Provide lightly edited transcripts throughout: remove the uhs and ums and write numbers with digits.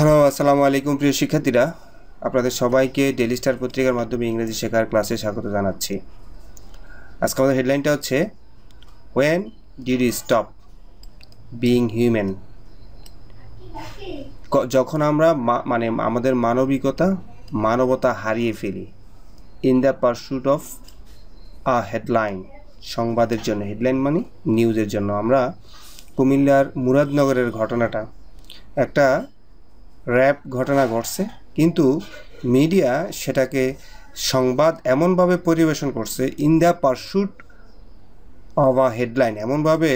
Hello, আসসালামু আলাইকুম প্রিয় শিক্ষার্থীরা। আপনাদের সবাইকে ডেইলি স্টার পত্রিকার মাধ্যমে ইংরেজি শেখার ক্লাসে স্বাগত জানাচ্ছি। আজকে আমাদের হেডলাইনটা হচ্ছে when did you stop being human. যখন আমরা আমাদের মানবতা হারিয়ে ফেলি। In the pursuit of a headline, সংবাদের জন্য। হেডলাইন মানে নিউজের জন্য। আমরা কুমিল্লার মুরাদনগরের ঘটনাটা একটা র্যাপ ঘটনা ঘটছে, কিন্তু মিডিয়া সেটাকে সংবাদ এমনভাবে পরিবেশন করছে, in the pursuit of a headline, এমনভাবে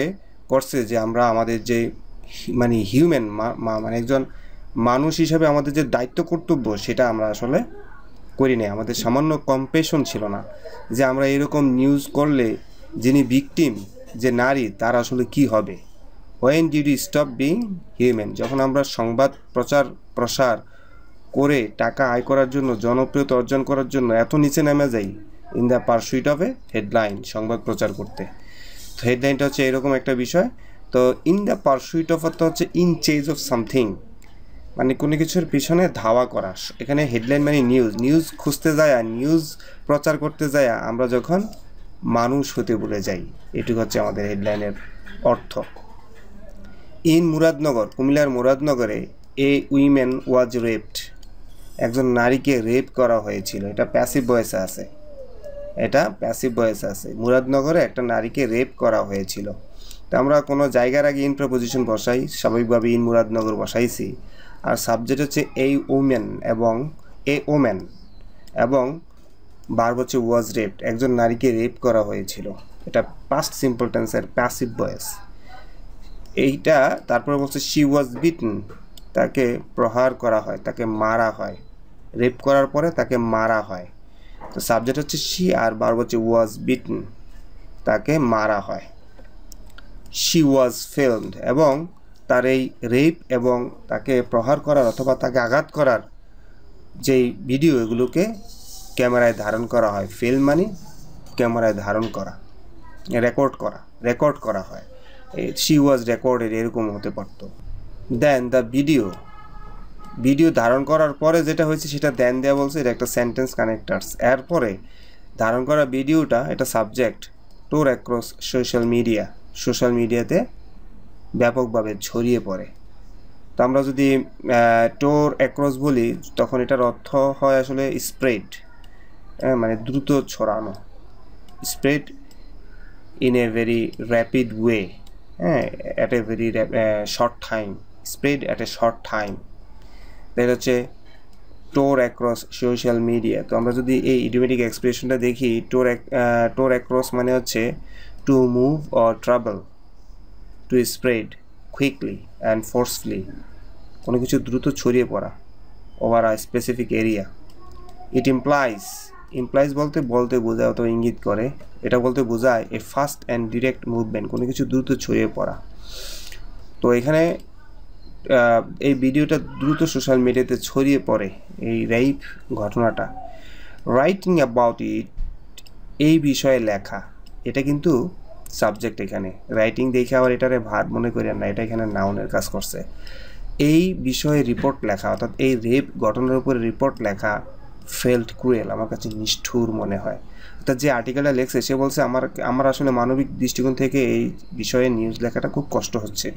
করছে যে আমরা আমাদের যে হিউম্যান একজন মানুষ হিসাবে আমাদের যে দায়িত্ব কর্তব্য সেটা আমরা আসলে করি নাই। আমাদের সামান্য কম্পেশন ছিল না যে আমরা এরকম নিউজ করলে যিনি ভিকটিম, যে নারী, তার আসলে কি হবে। When did you stop being human, যখন আমরা সংবাদ প্রসার করে টাকা আয় করার জন্য, জনপ্রিয়তা অর্জন করার জন্য এত নিচে নেমে যাই, in the pursuit of a headline, সংবাদ প্রচার করতে। তো হেডলাইনটা হচ্ছে এরকম একটা বিষয়। তো ইন দ্য পারস্যুট অফ অর্থ হচ্ছে ইন চেজ অফ সামথিং, মানে কোনো কিছুর পিছনে ধাওয়া করা। এখানে হেডলাইন মানে নিউজ খুঁজতে যায়, নিউজ প্রচার করতে যায় আমরা যখন মানুষ হতে ভুলে যাই। এটুকু হচ্ছে আমাদের হেডলাইনের অর্থ। ইন মুরাদনগর, কুমিল্লার মুরাদনগরে এ উইমেন ওয়াজ রেপড, একজন নারীকে রেপ করা হয়েছিল। এটা প্যাসিভ ভয়েসে আছে। মুরাদনগরে একটা নারীকে রেপ করা হয়েছিল। তো আমরা কোনো জায়গার আগে ইন প্রপোজিশন বসাই, স্বাভাবিকভাবে ইন মুরাদনগর বসাইছি। আর সাবজেক্ট হচ্ছে এই ওমেন এবং এ ওমেন, এবং ভার্ব হচ্ছে ওয়াজ রেপড, একজন নারীকে রেপ করা হয়েছিল। এটা পাস্ট সিম্পল টেন্সের প্যাসিভ ভয়েস। এইটা তারপরে বলছে শি ওয়াজ বিটেন, তাকে প্রহার করা হয়, তাকে মারা হয়। রেপ করার পরে তাকে মারা হয়। তো সাবজেক্ট হচ্ছে শি আর ভার্ব হচ্ছে ওয়াজ বিটেন, তাকে মারা হয়। শি ওয়াজ ফিল্মড, এবং তার এই রেপ এবং তাকে প্রহার করার অথবা তাকে আঘাত করার যেই ভিডিও, এগুলোকে ক্যামেরায় ধারণ করা হয়। ফিল্ম মানে ক্যামেরায় ধারণ করা, রেকর্ড করা হয়। শি ওয়াজ রেকর্ডেড এরকম হতে পারতো। দেন দ্য ভিডিও ধারণ করার পরে যেটা হয়েছে সেটা দেন দেয়া বলছে, এটা একটা সেন্টেন্স কানেক্টার্স। এরপরে ধারণ করা ভিডিওটা, এটা সাবজেক্ট, টোর অ্যাক্রস সোশ্যাল মিডিয়াতে ব্যাপকভাবে ছড়িয়ে পড়ে। তো আমরা যদি টোর অ্যাক্রস বলি, তখন এটার অর্থ হয় আসলে স্প্রেড, মানে দ্রুত ছড়ানো। Spread in a very rapid way, at a very short time. Spread at a short time, এটা হচ্ছে টোর অ্যাক্রস সোশ্যাল মিডিয়া। তো আমরা যদি এই ইডিওমেটিক এক্সপ্রেশনটা দেখি, টোর অ্যাক্রস মানে হচ্ছে to move or travel, to spread quickly and forcefully, কোনো কিছু দ্রুত ছড়িয়ে পড়া ওভার আ স্পেসিফিক এরিয়া। ইট ইমপ্লাইজ বলতে বোঝায় অথবা ইঙ্গিত করে, এটা বলতে বোঝায় এ ফাস্ট অ্যান্ড ডিরেক্ট মুভমেন্ট, কোনো কিছু দ্রুত ছড়িয়ে পড়া। তো এখানে এই ভিডিওটা দ্রুত সোশ্যাল মিডিয়াতে ছড়িয়ে পড়ে, এই রেপ ঘটনাটা। রাইটিং অ্যাবাউট ইট, এই বিষয়ে লেখা, এটা কিন্তু সাবজেক্ট। এখানে রাইটিং দেখে আবার এটারে ভার্ব মনে করেন না, এটা এখানে নাউনের কাজ করছে। এই বিষয়ে রিপোর্ট লেখা, অর্থাৎ এই রেপ ঘটনার উপরে রিপোর্ট লেখা, ফেল্ট ক্রুয়েল, আমার কাছে নিষ্ঠুর মনে হয়। অর্থাৎ যে আর্টিকেলটা লেখছে সে বলছে আমার আসলে মানবিক দৃষ্টিকোণ থেকে এই বিষয়ে নিউজ লেখাটা খুব কষ্ট হচ্ছে।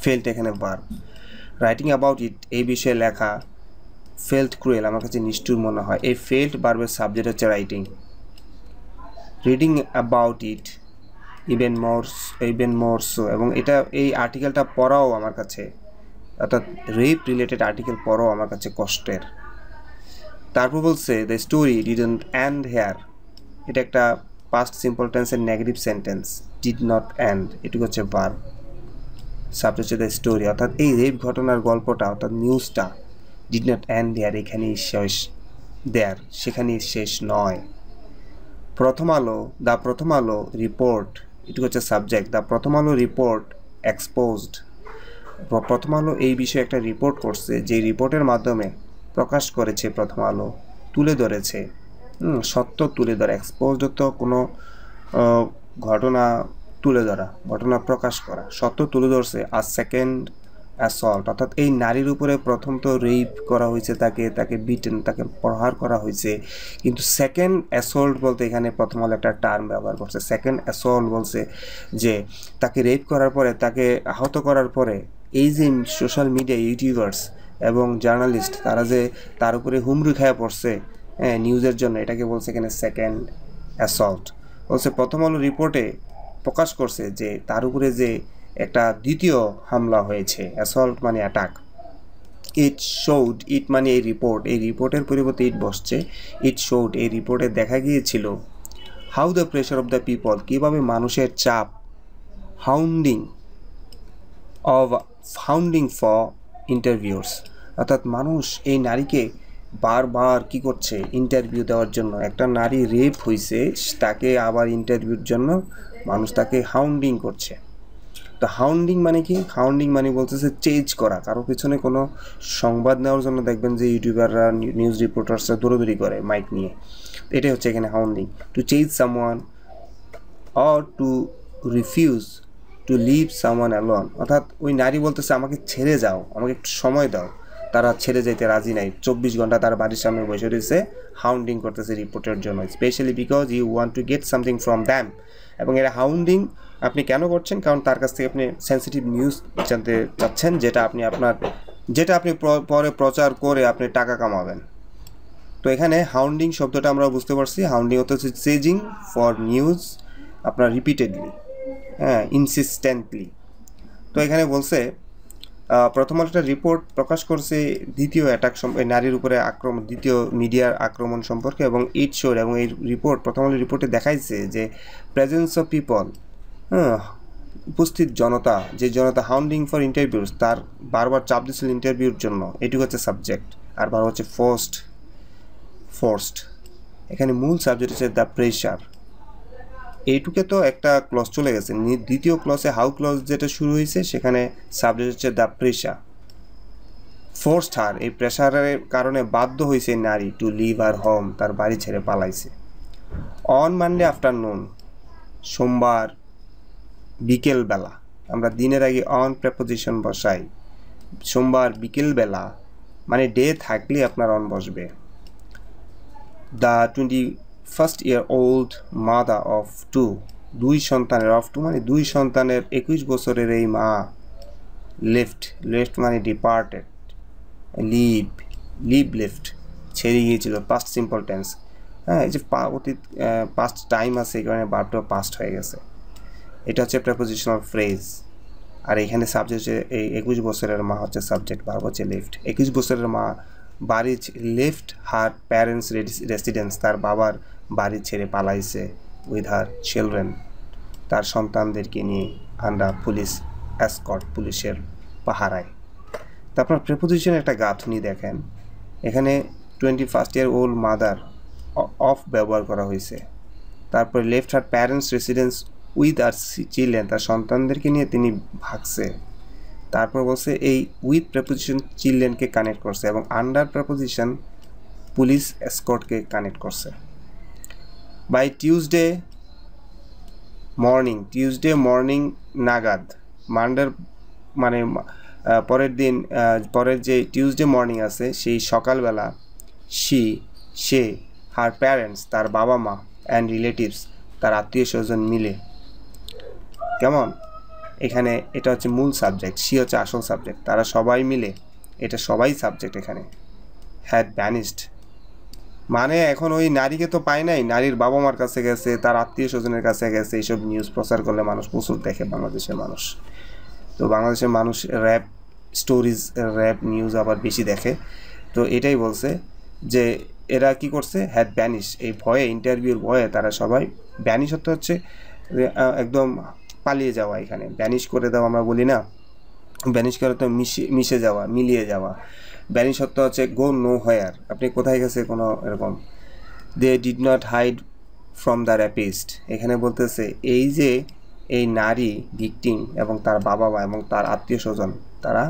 ফেল্ট এখানে ভার্ব। রাইটিং অ্যাবাউট ইট, এই বিষয়ে লেখা, ফেল্ট ক্রুয়েল, আমার কাছে নিষ্ঠুর মনে হয়। এই ফেল্ট ভার্বের সাবজেক্ট হচ্ছে writing. Reading about it even more so, এবং এই আর্টিকেলটা পড়াও আমার কাছে, অর্থাৎ রেপ রিলেটেড আর্টিকেল পড়াও আমার কাছে কষ্টের। তারপর বলছে the story didn't end here, এটা একটা পাস্ট সিম্পল টেন্সের negative sentence. Did not end, এটুকু হচ্ছে ভার্ব। সাবজেক্ট হচ্ছে দ্য স্টোরি, অর্থাৎ এই রেপ ঘটনার গল্পটা, অর্থাৎ নিউজটা, ডিড নট এন্ড দেয়ার, এখানেই শেষ, দেয়ার সেখানেই শেষ নয়। দ্য প্রথম আলো রিপোর্ট, এটুকু হচ্ছে সাবজেক্ট। দ্য প্রথম আলো রিপোর্ট এক্সপোজড, প্রথম আলো এই বিষয়ে একটা রিপোর্ট করছে, যে রিপোর্টের মাধ্যমে প্রকাশ করেছে প্রথম আলো, তুলে ধরেছে, সত্য তুলে ধরা। এক্সপোজড তো কোনো ঘটনা তুলে ধরা, ঘটনা প্রকাশ করা, সত্য তুলে ধরছে। আর সেকেন্ড অ্যাসল্ট, অর্থাৎ এই নারীর উপরে প্রথম তো রেপ করা হয়েছে, তাকে বিটেন, তাকে প্রহার করা হয়েছে, কিন্তু সেকেন্ড অ্যাসল্ট বলতে এখানে প্রথম আলো একটা টার্ম ব্যবহার করছে। সেকেন্ড অ্যাসল্ট বলছে যে তাকে রেপ করার পরে, তাকে আহত করার পরে এই যে সোশ্যাল মিডিয়া ইউটিউবার্স এবং জার্নালিস্ট তারা যে তার উপরে হুমড়ি খায়া পড়ছে নিউজের জন্য, এটাকে বলছে এখানে সেকেন্ড অ্যাসল্ট। বলছে প্রথম আলো রিপোর্টে প্রকাশ করছে যে তার উপরে যে একটা দ্বিতীয় হামলা হয়েছে, অ্যাসল্ট মানে অ্যাটাক। ইট শোড, ইট মানে এই রিপোর্ট, এই রিপোর্টের পরিবর্তে ইট বসছে, ইট শোড, এই রিপোর্টে দেখা গিয়েছিল how the pressure of the people, কীভাবে মানুষের চাপ, হাউন্ডিং ফর ইন্টারভিউস, অর্থাৎ মানুষ এই নারীকে বারবার কি করছে, ইন্টারভিউ দেওয়ার জন্য। একটা নারী রেপ হয়েছে, তাকে আবার ইন্টারভিউর জন্য মানুষ তাকে হাউন্ডিং করছে। তো হাউন্ডিং মানে কি? হাউন্ডিং মানে বলতেছে চেজ করা, কারো পিছনে কোনো সংবাদ নেওয়ার জন্য দেখবেন যে ইউটিউবাররা, নিউজ রিপোর্টার্সরা দৌড়াদৌড়ি করে মাইক নিয়ে, এটাই হচ্ছে এখানে hounding. To chase someone or to refuse to leave someone alone, অর্থাৎ ওই নারী বলতেছে আমাকে ছেড়ে যাও, আমাকে একটু সময় দাও, তারা ছেড়ে যাইতে রাজি নাই, 24 ঘন্টা তার বাড়ির সামনে বসে রয়েছে, হাউন্ডিং করতেছে রিপোর্টের জন্য, specially because you want to get something from them. এবং এরা হাউন্ডিং আপনি কেন করছেন? কারণ তার কাছ থেকে আপনি সেন্সিটিভ নিউজ জানতে চাচ্ছেন, যেটা আপনি পরে প্রচার করে আপনি টাকা কামাবেন। তো এখানে হাউন্ডিং শব্দটা আমরা বুঝতে পারছি, হাউন্ডিং হচ্ছে চেজিং ফর নিউজ আপনার রিপিটেডলি, ইনসিস্টেন্টলি। তো এখানে বলছে প্রথম একটা রিপোর্ট প্রকাশ করছে দ্বিতীয় অ্যাটাক নারীর উপরে আক্রমণ, দ্বিতীয় মিডিয়ার আক্রমণ সম্পর্কে, এবং ইট শোর, এবং এই রিপোর্ট প্রথম আলো রিপোর্টে দেখাইছে যে প্রেজেন্স অফ পিপল, উপস্থিত জনতা, যে জনতা হাউন্ডিং ফর ইন্টারভিউস, তার বারবার চাপ দিচ্ছিল ইন্টারভিউর জন্য, এটুকু হচ্ছে সাবজেক্ট। আর বারবার হচ্ছে ফোর্সড, এখানে মূল সাবজেক্ট হচ্ছে দ্য প্রেশার। এইটুকে তো একটা ক্লজ চলে গেছে, দ্বিতীয় ক্লজে হাউ ক্লজ যেটা শুরু হয়েছে সেখানে সাবজেক্ট হচ্ছে দ্য প্রেশার। ফোর্সড হার, এই প্রেশারের কারণে বাধ্য হয়েছে নারী টু লিভ আর হোম, তার বাড়ি ছেড়ে পালাইছে। অন মানডে আফটারনুন, সোমবার বিকেলবেলা, আমরা দিনের আগে অন প্রেপোজিশন বসাই, সোমবার বিকেলবেলা মানে ডে থাকলে আপনার অন বসবে। The 21-year-old mother of two, দুই সন্তানের, অফ টু মানে দুই সন্তানের 21 বছরের এই মা, লেফট মানে ডিপার্টেড, লেফট ছেড়ে গিয়েছিল, পাস্ট সিম্পল টেন্স। এই যে অতীত পাস্ট টাইম আছে, এই কারণে ভার্বটা পাস্ট হয়ে গেছে। এটা হচ্ছে প্রেপোজিশনাল ফ্রেজ। আর এখানে সাবজেক্ট হচ্ছে এই 21 বছরের মা হচ্ছে সাবজেক্ট, ভার্ব হচ্ছে লেফট। 21 বছরের মা বাড়ি লেফট হার প্যারেন্টস রেসিডেন্স, তার বাবার বাড়ি ছেড়ে পালাইছে, উইথ হার চিলড্রেন, তার সন্তানদেরকে নিয়ে, আন্ডার পুলিশ এসকর্ট, পুলিশের পাহারায়। তারপর প্রেপোজিশনের একটা গাঁথনি দেখেন, এখানে 21-year-old মাদার অফ ব্যবহার করা হয়েছে, তারপরে left her parents residence with her children, তার সন্তানদেরকে নিয়ে তিনি ভাগছে। তারপর বলছে এই উইথ প্রেপোজিশন চিলড্রেনকে কানেক্ট করছে, এবং আন্ডার প্রেপোজিশন পুলিশ এসকর্টকে কানেক্ট করছে। বাই টিউসডে মর্নিং নাগাদ, মানডের মানে পরের যে টিউসডে মর্নিং আছে সেই সকালবেলা, সে হার প্যারেন্টস, তার বাবা মা, অ্যান্ড রিলেটিভস, তার আত্মীয় স্বজন মিলে, কেমন? এখানে এটা হচ্ছে মূল সাবজেক্ট, সি হচ্ছে আসল সাবজেক্ট, তারা সবাই মিলে, এটা সবাই সাবজেক্ট এখানে। হ্যাড ভ্যানিশড মানে এখন ওই নারীকে তো পায় নাই, নারীর বাবা মার কাছে গেছে, তার আত্মীয় স্বজনের কাছে গেছে। এইসব নিউজ প্রচার করলে মানুষ প্রচুর দেখে, বাংলাদেশের মানুষ। তো বাংলাদেশের মানুষ র্যাপ স্টোরিজ, র্যাপ নিউজ আবার বেশি দেখে। তো এটাই বলছে যে এরা কি করছে, হ্যাড ভ্যানিশ, এই ভয়ে, ইন্টারভিউর ভয়ে তারা সবাই, ভ্যানিশ হচ্ছে একদম পালিয়ে যাওয়া। এখানে ভ্যানিশ করে দেওয়া আমরা বলি না, ভ্যানিশ করে তো মিশে যাওয়া, মিলিয়ে যাওয়া। ভ্যানিশ হচ্ছে গো নো হোয়ার, আপনি কোথায় গেছে কোনো এরকম। They did not hide from the rapist, এখানে বলতেছে এই যে এই নারী ভিকটিম এবং তার বাবা মা এবং তার আত্মীয় স্বজন, তারা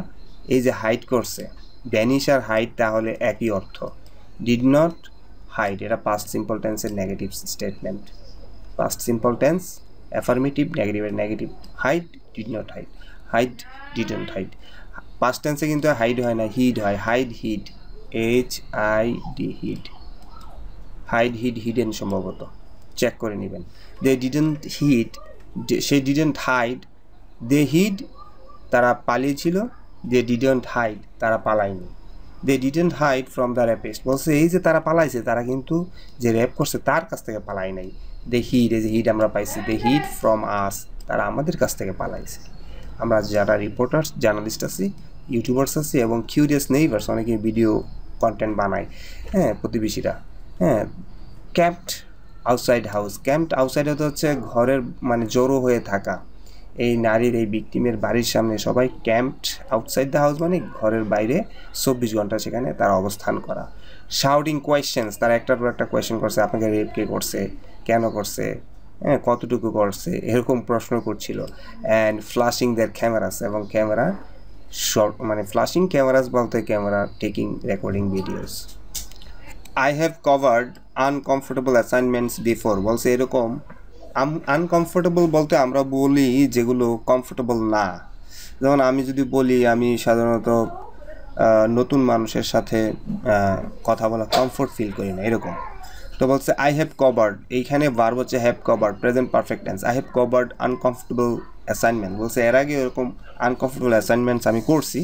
এই যে হাইড করছে, ভ্যানিশ আর হাইড তাহলে একই অর্থ। ডিড নট হাইড, এটা পাস্ট সিম্পল টেন্সের negative statement, past simple tense affirmative, negative, hide did not hide, hide didn't hide. Past টেন্সে কিন্তু হাইড হয় না, হিড হয়, hide hid, HID hid, hide hid hidden সম্ভবত, চেক করে নেবেন। They didn't hid, she didn't hide, they hid তারা পালিয়েছিল, দে ডিডেন্ট হাইড তারা পালায়নি, they didn't hide from the rapist, বলছে এই যে তারা পালাইছে তারা কিন্তু যে র্যাপ করছে তার কাছ থেকে পালাই নাই। দে হিড, এই যে হিড আমরা পাইছি, দে হিড ফ্রম আস, তারা আমাদের কাছ থেকে পালাইছে। আমরা যারা রিপোর্টার্স, জার্নালিস্ট আছি, ইউটিউবার্স আছি এবং কিউরিয়াস নেইবার্স, অনেকে ভিডিও কন্টেন্ট বানায়, হ্যাঁ, প্রতিবেশীরা, হ্যাঁ। ক্যাম্পড আউটসাইড হাউস, ক্যাম্পড আউটসাইড হচ্ছে ঘরের মানে জড়ো হয়ে থাকা। এই নারীর, এই ভিকটিমের বাড়ির সামনে সবাই ক্যাম্পড আউটসাইড দ্য হাউস মানে ঘরের বাইরে 24 ঘন্টা সেখানে তারা অবস্থান করা। শাউটিং কোয়েশ্চেন্স, তারা একটার পর একটা কোয়েশ্চেন করছে, আপনাকে রেপ কে করছে, কেন করছে, হ্যাঁ, কতটুকু করছে, এরকম প্রশ্ন করছিল। অ্যান্ড ফ্লাশিং দেয়ার ক্যামেরাস, এবং ক্যামেরা শর্ট মানে ফ্লাশিং ক্যামেরাস বলতে camera taking recording videos. I have covered uncomfortable assignments before, বলছে এরকম আনকমফোর্টেবল বলতে আমরা বলি যেগুলো কমফোর্টেবল না। যেমন আমি যদি বলি আমি সাধারণত নতুন মানুষের সাথে কথা বলা কমফোর্ট ফিল করি না, এরকম। তো বলছে আই হ্যাভ কভার্ড, এইখানে ভার্ব হচ্ছে have covered, present perfect tense. I have covered uncomfortable assignment, বলছে এর আগে এরকম আনকমফোর্টেবল অ্যাসাইনমেন্টস আমি করছি,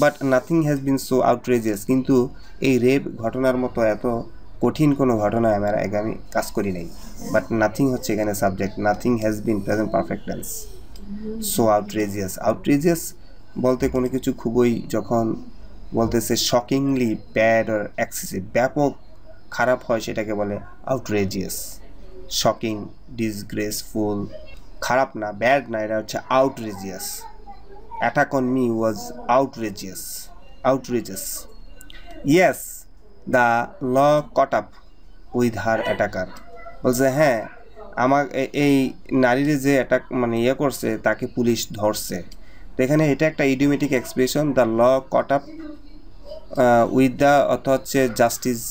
but nothing has been so outrageous, কিন্তু এই রেপ ঘটনার মতো এত কঠিন কোনো ঘটনায় আমার আগে আমি কাজ করি নাই। বাট নাথিং হচ্ছে এখানে subject, nothing has been present perfect tense. So outrageous, outrageous বলতে কোনো কিছু খুবই যখন বলতেছে শকিংলি ব্যাড আর এক্সেসিভ, ব্যাপক খারাপ হয় সেটাকে বলে আউটরেজিয়াস। শকিং, ডিসগ্রেসফুল, খারাপ না, ব্যাড না, এটা হচ্ছে outrageous. Attack on me was outrageous, outrageous. Yes, the law caught up with her attacker, বলছে হ্যাঁ আমার এই নারীর যে অ্যাটাক মানে ইয়ে করছে তাকে পুলিশ ধরছে। তো এখানে এটা একটা idiomatic expression, the law caught up with the অর্থ হচ্ছে জাস্টিস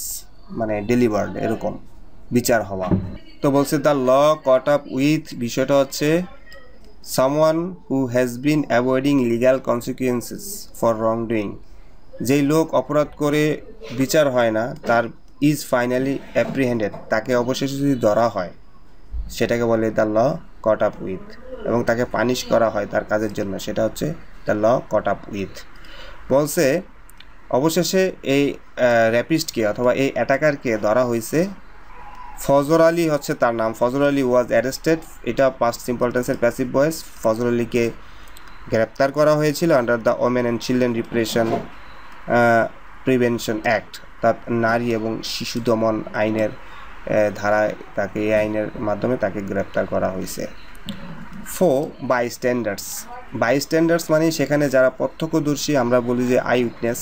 মানে ডেলিভার্ড, এরকম বিচার হওয়া। তো বলছে the law caught up with, বিষয়টা হচ্ছে someone who has been avoiding legal consequences for wrongdoing, যেই লোক অপরাধ করে বিচার হয় না তার ইজ ফাইনালি অ্যাপ্রিহেন্ডেড, তাকে অবশেষে যদি ধরা হয় সেটাকে বলে the law caught up with, এবং তাকে পানিশ করা হয় তার কাজের জন্য, সেটা হচ্ছে the law caught up with. বলছে অবশেষে এই র্যাপিস্টকে অথবা এই অ্যাটাকারকে ধরা হয়েছে। ফজর আলী হচ্ছে তার নাম, ফজর আলী ওয়াজ অ্যারেস্টেড, এটা পাস্ট সিম্পল টেন্সের প্যাসিভ ভয়েস। ফজর আলীকে গ্রেপ্তার করা হয়েছিল under the women and children repression prevention act, তার নারী এবং শিশু দমন আইনের ধারায় তাকে, এই আইনের মাধ্যমে তাকে গ্রেপ্তার করা হয়েছে। 4 বাইস্ট্যান্ডার্স, বাইস্ট্যান্ডার্স মানে সেখানে যারা প্রত্যক্ষদর্শী, আমরা বলি যে আই উইটনেস,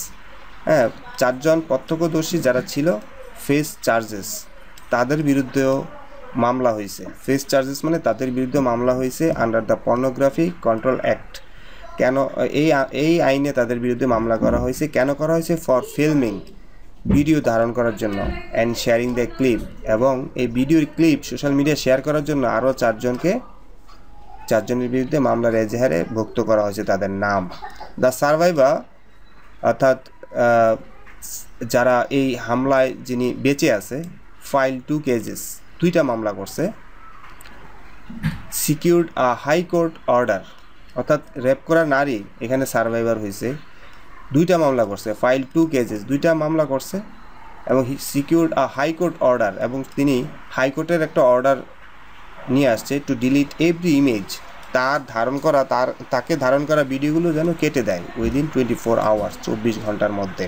হ্যাঁ, 4 জন প্রত্যক্ষদর্শী যারা ছিল, ফেস চার্জেস, তাদের বিরুদ্ধেও মামলা হয়েছে। ফেস চার্জেস মানে তাদের বিরুদ্ধে মামলা হয়েছে under the pornography control act. কেন এই আইনে তাদের বিরুদ্ধে মামলা করা হয়েছে, কেন করা হয়েছে? ফর ফিল্মিং, ভিডিও ধারণ করার জন্য, অ্যান্ড শেয়ারিং দ্য ক্লিপ, এবং এই ভিডিওর ক্লিপ সোশ্যাল মিডিয়া শেয়ার করার জন্য আরও 4 জনের বিরুদ্ধে মামলার এজাহারে ভুক্ত করা হয়েছে তাদের নাম। দ্য সার্ভাইভার অর্থাৎ যারা এই হামলায় যিনি বেঁচে আছে, ফাইল 2 কেসেস, 2টা মামলা করছে। সিকিউরড আ হাইকোর্ট অর্ডার, অর্থাৎ রেপ করা নারী এখানে সার্ভাইভার হয়েছে, 2টা মামলা করছে, ফাইল 2 কেসেস, 2টা মামলা করছে, এবং সিকিউরড আ হাইকোর্ট অর্ডার, এবং তিনি হাইকোর্টের একটা অর্ডার নিয়ে আসছে টু ডিলিট এভরি ইমেজ, তাকে ধারণ করা ভিডিওগুলো যেন কেটে দেয় উইদিন 24 আওয়ার্স, 24 ঘন্টার মধ্যে।